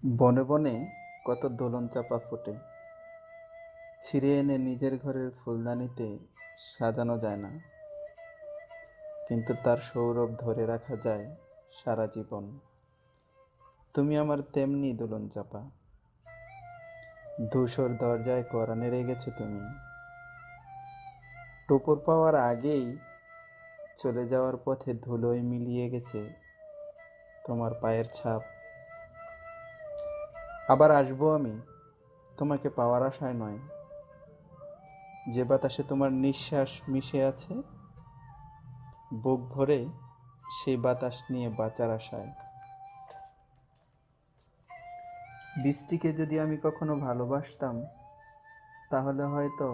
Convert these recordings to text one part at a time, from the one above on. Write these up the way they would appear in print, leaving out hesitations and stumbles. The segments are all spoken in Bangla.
বনে বনে কত দোলন চাপা ফোটে, ছিঁড়ে এনে নিজের ঘরের ফুলদানিতে সাজানো যায় না, কিন্তু তার সৌরভ ধরে রাখা যায় সারা জীবন। তুমি আমার তেমনি দোলন চাপা, ধূসর দরজায় কড়া নেড়ে গেছো তুমি। টোপর পাওয়ার আগেই চলে যাওয়ার পথে ধুলোয় মিলিয়ে গেছে তোমার পায়ের ছাপ। আবার আসবো আমি, তোমাকে পাওয়ার আশায় নয়, যে বাতাসে তোমার নিঃশ্বাস মিশে আছে, বুক ভরে সেই বাতাস নিয়ে বাঁচার আশায়। বৃষ্টিকে যদি আমি কখনো ভালোবাসতাম, তাহলে হয়তো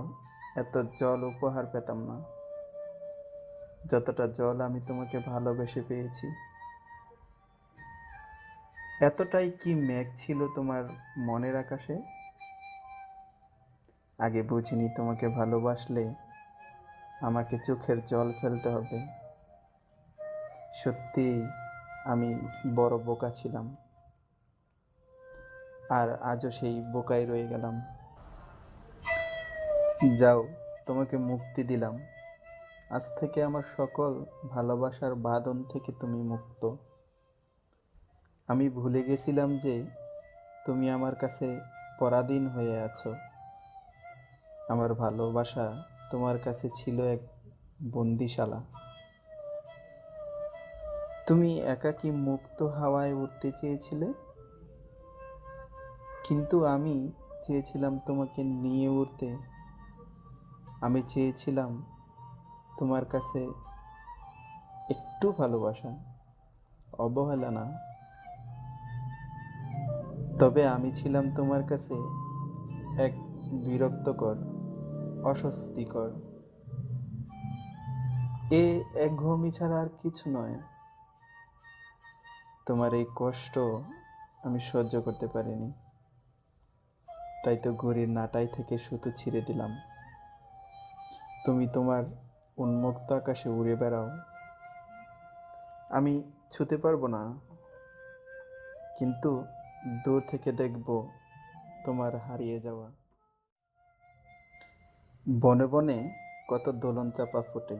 এত জল উপহার পেতাম না, যতটা জল আমি তোমাকে ভালোবেসে পেয়েছি। এতটাই কি মেঘ ছিল তোমার মনের আকাশে? আগে বুঝিনি তোমাকে ভালোবাসলে আমাকে চোখের জল ফেলতে হবে। সত্যি আমি বড় বোকা ছিলাম, আর আজও সেই বোকাই রয়ে গেলাম। যাও, তোমাকে মুক্তি দিলাম। আজ থেকে আমার সকল ভালোবাসার বাঁধন থেকে তুমি মুক্ত। আমি ভুলে গেছিলাম যে তুমি আমার কাছে পরাধীন হয়ে আছো। আমার ভালোবাসা তোমার কাছে ছিল এক বন্দিশালা। তুমি একাকী মুক্ত হাওয়ায় উঠতে চেয়েছিলে, কিন্তু আমি চেয়েছিলাম তোমাকে নিয়ে উড়তে। আমি চেয়েছিলাম তোমার কাছে একটু ভালোবাসা, অবহেলা না। তবে আমি ছিলাম তোমার কাছে এক বিরক্তকর, অস্বস্তিকর, একঘেয়েমি ছাড়া আর কিছু নয়। তোমার এই কষ্ট আমি সহ্য করতে পারিনি, তাই তো ঘড়ির নাটাই থেকে সুতো ছিঁড়ে দিলাম। তুমি তোমার উন্মুক্ত আকাশে উড়ে বেড়াও, আমি ছুতে পারবো না, কিন্তু দূর থেকে দেখব তোমার হারিয়ে যাওয়া। বনে বনে কত দোলন চাপা ফোটে,